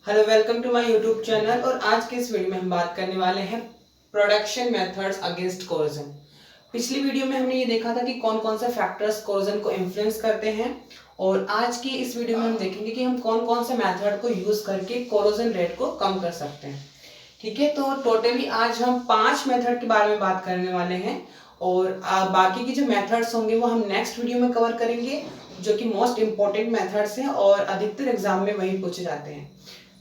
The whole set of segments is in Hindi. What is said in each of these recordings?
Hello, welcome to my YouTube channel. और आज के इस वीडियो में हम बात करने वाले हैं प्रोडक्शन मेथड्स अगेंस्ट कोरोजन। पिछली वीडियो में हमने ये देखा था कि कौन कौन से फैक्टर्स कोरोजन को इन्फ्लुएंस करते हैं, और आज की इस वीडियो में हम देखेंगे कि हम कौन कौन से मेथड को यूज करके कोरोजन रेट को कम कर सकते हैं। ठीक है, तो टोटली आज हम 5 मेथड के बारे में बात करने वाले हैं, और बाकी के जो मेथड्स होंगे वो हम नेक्स्ट वीडियो में कवर करेंगे, जो कि मोस्ट इम्पोर्टेंट मेथड्स हैं और अधिकतर एग्जाम में वही पूछे जाते हैं।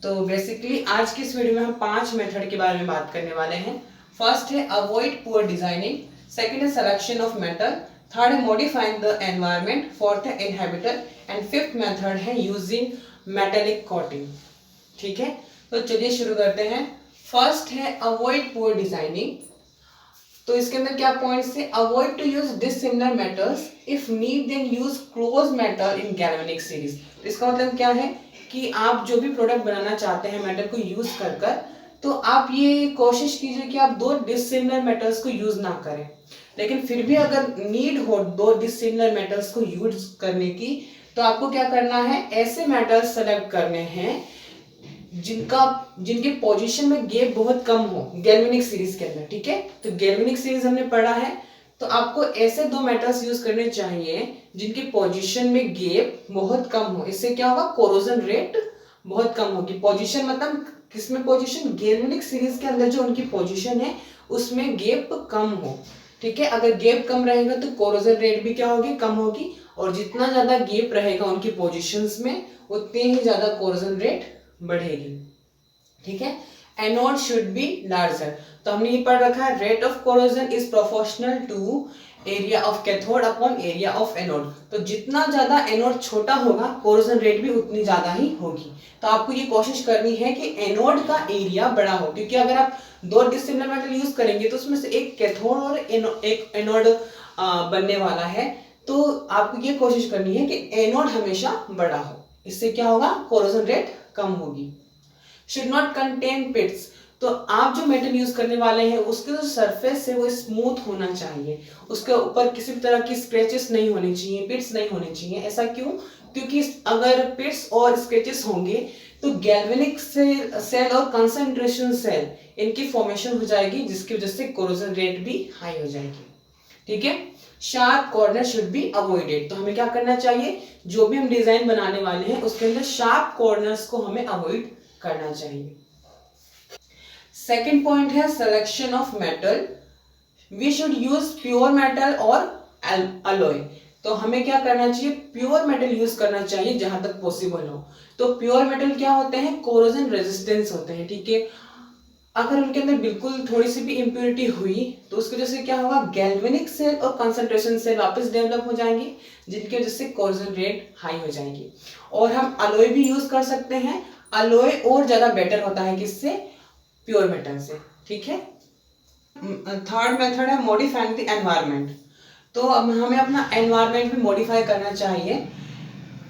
तो बेसिकली आज की इस वीडियो में हम 5 मेथड के बारे में बात करने वाले हैं। फर्स्ट है अवॉइड पुअर डिजाइनिंग, सेकंड है सिलेक्शन ऑफ मेटल, थर्ड है मॉडिफाइंग द एनवायरनमेंट, फोर्थ है इनहेबिटर एंड फिफ्थ मेथड है यूजिंग मेटेलिक कोटिंग। ठीक है, तो चलिए शुरू करते हैं। फर्स्ट है अवॉइड पुअर डिजाइनिंग। तो इसके अंदर क्या पॉइंट्स है? Avoid to use dissimilar metals, if need then use close metal in galvanic series. इसका मतलब क्या है कि आप जो भी प्रोडक्ट बनाना चाहते हैं मेटल को यूज कर कर, तो आप ये कोशिश कीजिए कि आप 2 डिसिमिलर मेटल्स को यूज ना करें। लेकिन फिर भी अगर नीड हो 2 डिसिमिलर मेटल्स को यूज करने की, तो आपको क्या करना है? ऐसे मेटल्स सेलेक्ट करने हैं जिनके पोजीशन में गैप बहुत कम हो गैल्वेनिक सीरीज के अंदर। ठीक है, तो गैल्वेनिक सीरीज हमने पढ़ा है, तो आपको ऐसे 2 मेटल्स यूज करने चाहिए जिनकी पोजीशन में गैप बहुत कम हो। इससे क्या होगा? कोरोजन रेट बहुत कम होगी। पोजीशन मतलब किसमें पोजीशन? गैल्वेनिक सीरीज के अंदर जो उनकी पोजीशन है उसमें गैप कम हो। ठीक है, अगर गैप कम रहेगा तो कोरोजन रेट भी क्या होगी? कम होगी। और जितना ज्यादा गैप रहेगा उनकी पोजीशंस में, उतनी ही ज्यादा कोरोजन रेट बढ़ेगी। ठीक है, एनोड शुड बी लार्जर। तो हमने ये पढ़ रखा है, rate of corrosion is proportional to area of cathode upon area of anode. तो जितना ज्यादा एनोड छोटा होगा कोरोजन रेट भी उतनी ज्यादा ही होगी। तो आपको ये कोशिश करनी है कि एनोड का एरिया बड़ा हो, क्योंकि अगर आप 2 डिसिमिलर मेटल यूज करेंगे तो उसमें से एक कैथोड और एक एनोड बनने वाला है। तो आपको ये कोशिश करनी है कि एनोड हमेशा बड़ा हो। इससे क्या होगा? कोरोजन रेट कम होगी। Should not contain pits. तो आप जो मेटल यूज करने वाले हैं उसके जो सरफेस है वो स्मूथ होना चाहिए, उसके ऊपर किसी भी तरह की स्क्रैचेस नहीं होनी चाहिए, पिट्स नहीं होनी चाहिए। ऐसा क्यों? क्योंकि अगर पिट्स और स्क्रैचेस होंगे तो गैल्वेनिक सेल और कंसंट्रेशन सेल इनकी फॉर्मेशन हो जाएगी, जिसकी वजह से कोरोजन रेट भी हाई हो जाएगी। ठीक है, sharp corner should be avoided. तो हमें क्या करना चाहिए? जो भी हम डिजाइन बनाने वाले हैं उसके अंदर शार्प कॉर्नर्स को हमें अवॉइड करना चाहिए। सेकेंड पॉइंट है selection of metal. We should use pure metal और अलॉय। तो हमें क्या करना चाहिए? प्योर मेटल यूज करना चाहिए जहां तक पॉसिबल हो। तो प्योर मेटल क्या होते हैं? कोरोजन रेजिस्टेंस होते हैं। ठीक है, अगर उनके अंदर बिल्कुल थोड़ी सी भी इंप्योरिटी हुई तो उसकी वजह से क्या होगा? गैल्वेनिक सेल और कंसंट्रेशन सेल वापस डेवलप हो जाएंगे, जिनकी वजह से कोरोजन रेट हाई हो जाएगी। और हम अलॉय भी यूज कर सकते हैं। अलॉय और ज्यादा बेटर होता है किससे? प्योर मेटल से। ठीक है, थर्ड मेथड है मॉडिफाइंग द एनवायरनमेंट। तो अब हमें अपना एनवायरनमेंट भी मॉडिफाई करना चाहिए।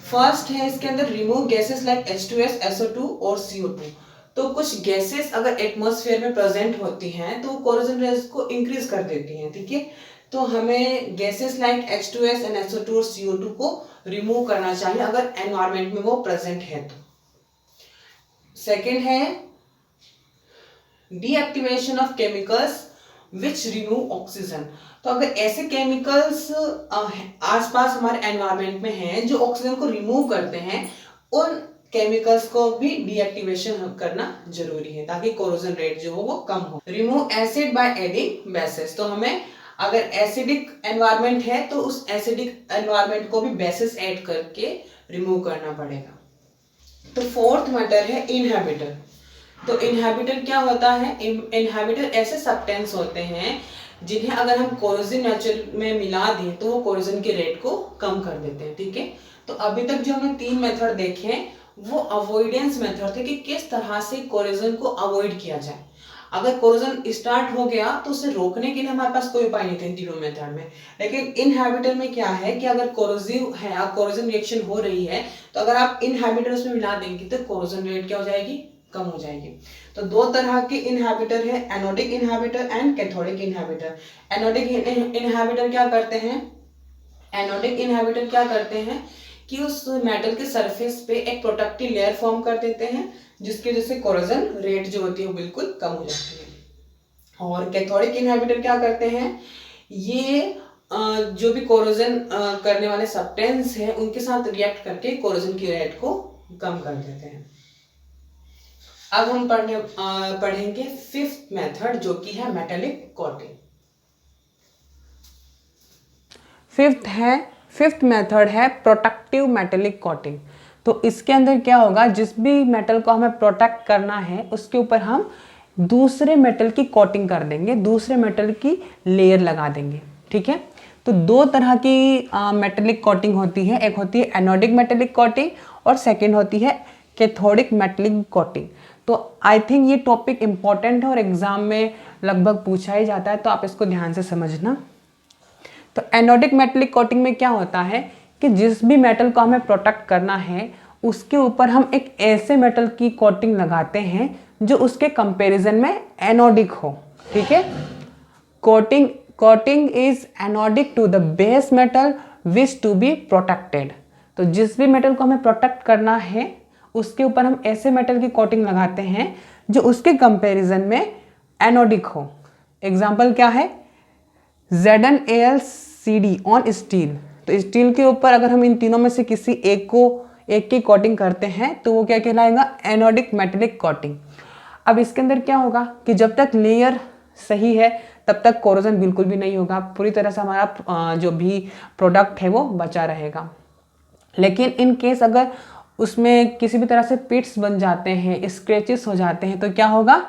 फर्स्ट है इसके अंदर remove gases like H2S, SO2 और CO2। तो कुछ गैसेस अगर एटमॉस्फेयर में प्रेजेंट होती हैं तो कोरोजन रेट को इंक्रीज कर देती हैं। ठीक है, तो हमें gases like H2S and SO2 और CO2 को रिमूव करना चाहिए अगर एनवायरनमेंट में वो प्रेजेंट है तो। सेकेंड है deactivation of chemicals which remove oxygen. तो अगर ऐसे केमिकल्स आसपास हमारे एनवायरनमेंट में हैं जो ऑक्सीजन को रिमूव करते हैं, उन केमिकल्स को भी डीएक्टिवेशन करना जरूरी है ताकि कोरोजन रेट जो हो वो कम हो। Remove acid by adding basis. तो हमें अगर एसिडिक एनवायरनमेंट है तो उस एसिडिक एनवायरनमेंट को भी बेसिस ऐड करके रिमूव करना पड़ेगा। तो फोर्थ मैटर है इनहेबिटर। तो इनहेबिटर क्या होता है? इनहेबिटर ऐसे सब्सटेंस होते हैं जिन्हें अगर हम कोरोजन नेचर में मिला दें तो वो कोरोजन के रेट को कम कर देते हैं। ठीक है, तो अभी तक जो हमने 3 मेथड देखे वो अवॉइडेंस मेथड थे कि किस तरह से कोरोजन को अवॉइड किया जाए। अगर कोरोजन स्टार्ट हो गया तो उसे रोकने के लिए हमारे पास कोई उपाय नहीं थे तीनों मेथड में। लेकिन इनहेबिटर में क्या है कि अगर कोरोजिव है, कोरोजन रिएक्शन हो रही है, तो अगर आप इनहेबिटर उसमें मिला देंगे तो कोरोजन रेट क्या हो जाएगी? कम हो जाएगी। तो 2 तरह के इनहेबिटर है, anodic inhibitor and cathodic inhibitor. Anodic inhibitor क्या करते हैं? एनोडिक इनहेबिटर क्या करते हैं कि उस मेटल के सरफेस पे एक प्रोटेक्टिव लेयर फॉर्म कर देते हैं, जिसकी वजह से कोरोजन रेट जो होती है वो बिल्कुल कम हो जाती है। और कैथोडिक इनहिबिटर क्या करते हैं, ये जो भी कोरोजन करने वाले सब्सटेंस है उनके साथ रिएक्ट करके कोरोजन की रेट को कम कर देते हैं। अब हम पढ़ेंगे फिफ्थ मेथड, जो कि है मेटेलिक कोटिंग। फिफ्थ मेथड है प्रोटेक्टिव मेटेलिक कोटिंग। तो इसके अंदर क्या होगा, जिस भी मेटल को हमें प्रोटेक्ट करना है उसके ऊपर हम दूसरे मेटल की कोटिंग कर देंगे, दूसरे मेटल की लेयर लगा देंगे। ठीक है, तो दो तरह की मेटेलिक कोटिंग होती है, एक होती है एनोडिक मेटेलिक कोटिंग और सेकेंड होती है कैथोडिक मेटेलिक कोटिंग। तो आई थिंक ये टॉपिक इंपॉर्टेंट है और एग्जाम में लगभग पूछा ही जाता है, तो आप इसको ध्यान से समझना। तो एनोडिक मेटेलिक कोटिंग में क्या होता है कि जिस भी मेटल को हमें प्रोटेक्ट करना है उसके ऊपर हम एक ऐसे मेटल की कोटिंग लगाते हैं जो उसके कंपैरिजन में एनोडिक हो। ठीक है, coating is anodic to the base metal which to be protected. तो जिस भी मेटल को हमें प्रोटेक्ट करना है उसके ऊपर हम ऐसे मेटल की कोटिंग लगाते हैं जो उसके कंपैरिजन में एनोडिक हो। एग्जाम्पल क्या है, ZnAlCd ऑन स्टील। तो स्टील के ऊपर अगर हम इन तीनों में से किसी एक की कोटिंग करते हैं तो वो क्या कहलाएगा, एनोडिक मेटेलिक कोटिंग। अब इसके अंदर क्या होगा कि जब तक लेयर सही है तब तक कोरोजन बिल्कुल भी नहीं होगा, पूरी तरह से हमारा जो भी प्रोडक्ट है वो बचा रहेगा। लेकिन इन केस अगर उसमें किसी भी तरह से पिट्स बन जाते हैं, स्क्रैचेस हो जाते हैं, तो क्या होगा,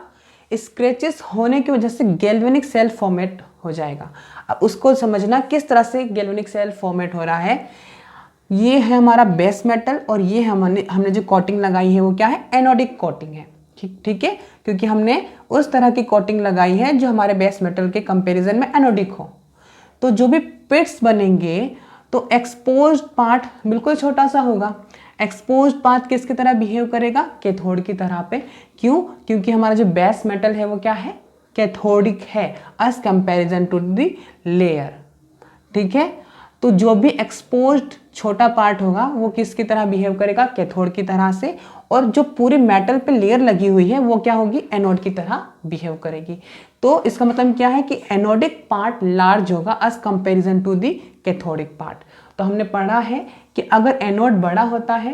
स्क्रैचेस होने की वजह से गैल्वेनिक सेल फॉर्मेट हो जाएगा। अब उसको समझना किस तरह से गैल्वेनिक सेल फॉर्मेट हो रहा है। ये है हमारा बेस मेटल और ये हमने जो कोटिंग लगाई है वो क्या है, एनोडिक कोटिंग है। ठीक है, क्योंकि हमने उस तरह की कोटिंग लगाई है जो हमारे बेस मेटल के कंपैरिजन में एनोडिक हो। तो जो भी पिट्स बनेंगे तो एक्सपोज्ड पार्ट बिल्कुल छोटा सा होगा। एक्सपोज्ड पार्ट किसकी तरह बिहेव करेगा, कैथोड की तरह पे। क्यों, क्योंकि हमारा जो बेस मेटल है वो क्या है, कैथोडिक है as comparison to the layer. ठीक है, तो जो भी एक्सपोज्ड छोटा पार्ट होगा वो किसकी तरह बिहेव करेगा, कैथोड की तरह से। और जो पूरी मेटल पे लेयर लगी हुई है वो क्या होगी, एनोड की तरह बिहेव करेगी। तो इसका मतलब क्या है कि एनोडिक पार्ट लार्ज होगा as comparison to the cathodic part. तो हमने पढ़ा है कि अगर एनोड बड़ा होता है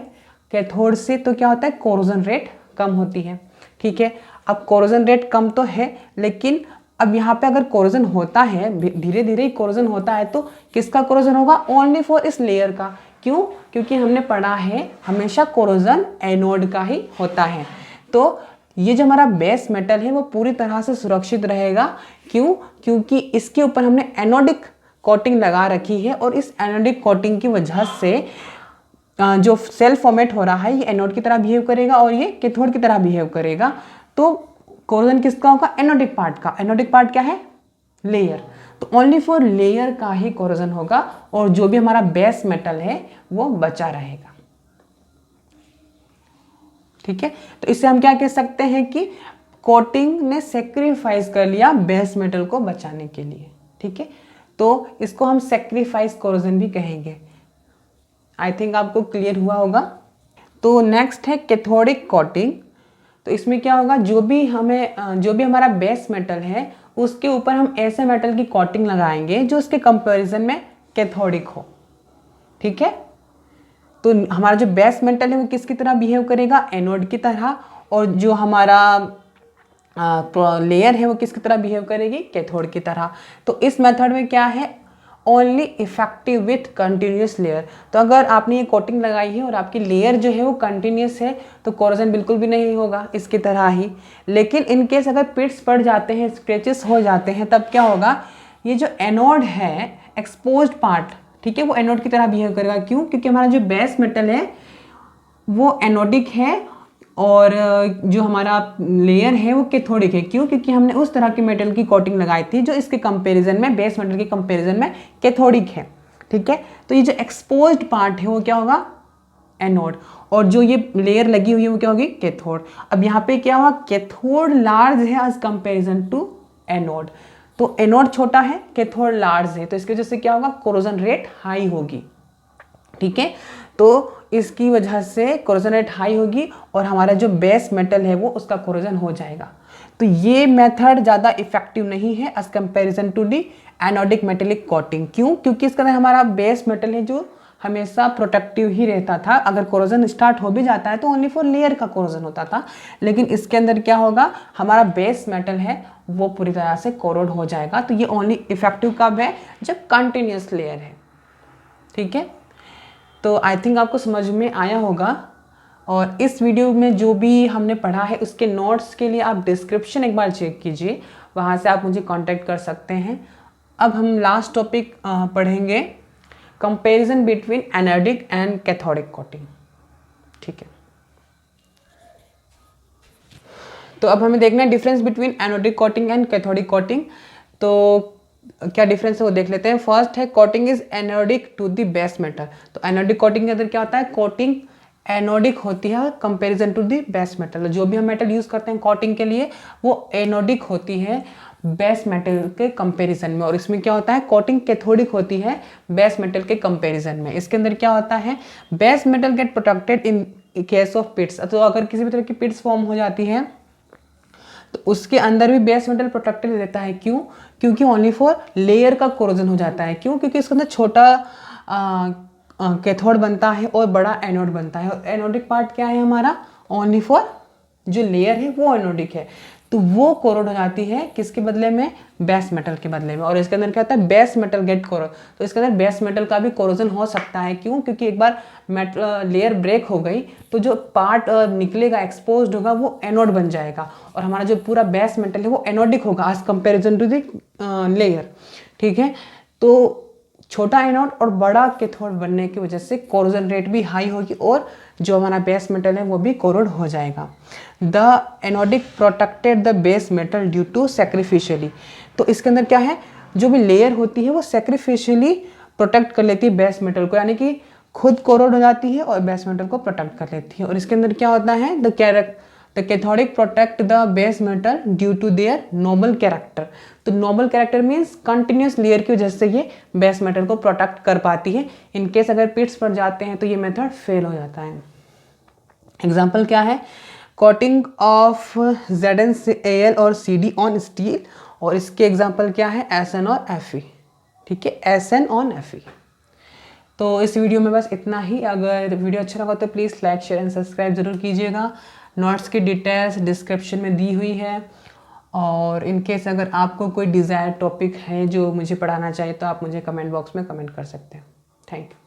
कैथोड से तो क्या होता है, कोरोजन रेट कम होती है। ठीक है, अब कोरोजन रेट कम तो है, लेकिन अब यहाँ पे अगर कोरोजन होता है, धीरे धीरे ही कोरोजन होता है, तो किसका कोरोजन होगा, ओनली फॉर इस लेयर का। क्यों, क्योंकि हमने पढ़ा है हमेशा कोरोजन एनोड का ही होता है। तो ये जो हमारा बेस मेटल है वो पूरी तरह से सुरक्षित रहेगा। क्यों, क्योंकि इसके ऊपर हमने एनोडिक कोटिंग लगा रखी है और इस एनोडिक कोटिंग की वजह से जो सेल फॉर्मेट हो रहा है ये एनोड की तरह बिहेव करेगा और ये कैथोड की तरह बिहेव करेगा। तो कोरोजन किसका होगा, एनोडिक पार्ट का। एनोडिक पार्ट क्या है, लेयर। तो ओनली फॉर लेयर का ही कोरोजन होगा और जो भी हमारा बेस मेटल है वो बचा रहेगा। ठीक है, तो इससे हम क्या कह सकते हैं कि कोटिंग ने सेक्रीफाइस कर लिया बेस मेटल को बचाने के लिए। ठीक है, तो इसको हम सेक्रीफाइस कोरोजन भी कहेंगे। आई थिंक आपको क्लियर हुआ होगा। तो नेक्स्ट है कैथोडिक कोटिंग। तो इसमें क्या होगा, जो भी हमारा बेस मेटल है उसके ऊपर हम ऐसे मेटल की कोटिंग लगाएंगे जो उसके कंपैरिजन में कैथोडिक हो। ठीक है, तो हमारा जो बेस मेटल है वो किसकी तरह बिहेव करेगा, एनोड की तरह। और जो हमारा लेयर है वो किसकी तरह बिहेव करेगी, कैथोड की तरह। तो इस मेथड में क्या है, only effective with continuous layer. तो अगर आपने ये कोटिंग लगाई है और आपकी लेयर जो है वो कंटिन्यूस है तो कोरोजन बिल्कुल भी नहीं होगा, इसकी तरह ही। लेकिन इन केस अगर पिट्स पड़ जाते हैं, स्क्रैचेस हो जाते हैं, तब क्या होगा, ये जो एनोड है एक्सपोज्ड पार्ट, ठीक है, वो एनोड की तरह बिहेव करेगा। क्यों, क्योंकि हमारा जो बेस मेटल है वो एनोडिक है और जो हमारा लेयर है वो कैथोडिक है। क्यों, क्योंकि हमने उस तरह के मेटल की कोटिंग लगाई थी जो इसके कंपैरिजन में, बेस मेटल के कंपैरिजन में कैथोडिक है। ठीक है, तो ये जो एक्सपोज्ड पार्ट है वो क्या होगा, एनोड, और जो ये लेयर लगी हुई है वो क्या होगी, कैथोड। अब यहाँ पे क्या हुआ, कैथोड लार्ज है एज कंपैरिजन टू एनोड। तो एनोड छोटा है, कैथोड लार्ज है, तो इसकी वजह से क्या होगा, कोरोजन रेट हाई होगी। ठीक है, तो इसकी वजह से कोरोजन रेट हाई होगी और हमारा जो बेस मेटल है वो उसका कोरोजन हो जाएगा। तो ये मेथड ज़्यादा इफेक्टिव नहीं है as comparison to the anodic metallic coating. क्यों? क्योंकि इसके अंदर हमारा बेस मेटल है जो हमेशा प्रोटेक्टिव ही रहता था। अगर कोरोजन स्टार्ट हो भी जाता है तो ओनली फॉर लेयर का कोरोजन होता था, लेकिन इसके अंदर क्या होगा, हमारा बेस मेटल है वो पूरी तरह से कोरोड हो जाएगा। तो ये ओनली इफेक्टिव कब है? जब कंटिन्यूस लेयर है। ठीक है, तो आई थिंक आपको समझ में आया होगा। और इस वीडियो में जो भी हमने पढ़ा है उसके नोट्स के लिए आप डिस्क्रिप्शन एक बार चेक कीजिए, वहाँ से आप मुझे कांटेक्ट कर सकते हैं। अब हम लास्ट टॉपिक पढ़ेंगे, comparison between anodic and cathodic coating. ठीक है, तो अब हमें देखना है difference between anodic coating and cathodic coating. तो क्या डिफरेंस है वो देख लेते हैं। फर्स्ट है coating is anodic to the base metal. तो एनोडिक कोटिंग के अंदर क्या होता है, कोटिंग एनोडिक होती है comparison to the base metal. जो भी हम मेटल यूज करते हैं कोटिंग के लिए वो एनोडिक होती है बेस मेटल के कंपैरिजन में। और इसमें क्या होता है, कोटिंग कैथोडिक होती है बेस मेटल के कंपैरिजन में। इसके अंदर क्या होता है, base metal get protected in case of pits. तो अगर किसी भी तरह की पिट्स फॉर्म हो जाती है तो उसके अंदर भी बेस मेटल प्रोटेक्टेड रहता है। क्यों? क्योंकि ओनली फॉर लेयर का कोरोजन हो जाता है। क्यों? क्योंकि इसके अंदर छोटा कैथोड बनता है और बड़ा एनोड बनता है। और एनोडिक पार्ट क्या है हमारा, ओनली फॉर जो लेयर है वो एनोडिक है, तो वो कोरोड हो जाती है किसके बदले में, बेस मेटल के बदले में। और इसके अंदर क्या होता है, बेस मेटल गेट कोरोड। तो इसके अंदर बेस मेटल का भी कोरोजन हो सकता है। क्यों? क्योंकि एक बार लेयर ब्रेक हो गई तो जो पार्ट निकलेगा, एक्सपोज्ड होगा, वो एनोड बन जाएगा और हमारा जो पूरा बेस मेटल है वो एनोडिक होगा as comparison to the layer. ठीक है, तो छोटा एनोड और बड़ा कैथोड बनने की वजह से कोरोजन रेट भी हाई होगी और जो हमारा बेस मेटल है वो भी कोरोड हो जाएगा। The anodic protected the base metal due to sacrificially. तो इसके अंदर क्या है, जो भी लेयर होती है वो सैक्रिफिशियली प्रोटेक्ट कर लेती है बेस मेटल को, यानी कि खुद कोरोड हो जाती है और बेस मेटल को प्रोटेक्ट कर लेती है। और इसके अंदर क्या होता है, the cathodic protect the base metal due to their noble character. तो noble character means continuous layer की वजह से ये बेस मेटल को प्रोटेक्ट कर पाती है। इनकेस अगर पिट्स पड़ जाते हैं तो ये मेथड फेल हो जाता है। एग्जाम्पल क्या है, कोटिंग ऑफ ZnAl और CD ऑन स्टील। और इसके एग्जाम्पल क्या है, SN और Fe। ठीक है, SN ऑन Fe। तो इस वीडियो में बस इतना ही। अगर वीडियो अच्छा लगा तो please like, share and subscribe जरूर कीजिएगा। नोट्स की डिटेल्स डिस्क्रिप्शन में दी हुई है। और इनकेस अगर आपको कोई डिज़ायर टॉपिक है जो मुझे पढ़ाना चाहिए तो आप मुझे कमेंट बॉक्स में कमेंट कर सकते हैं। Thank you.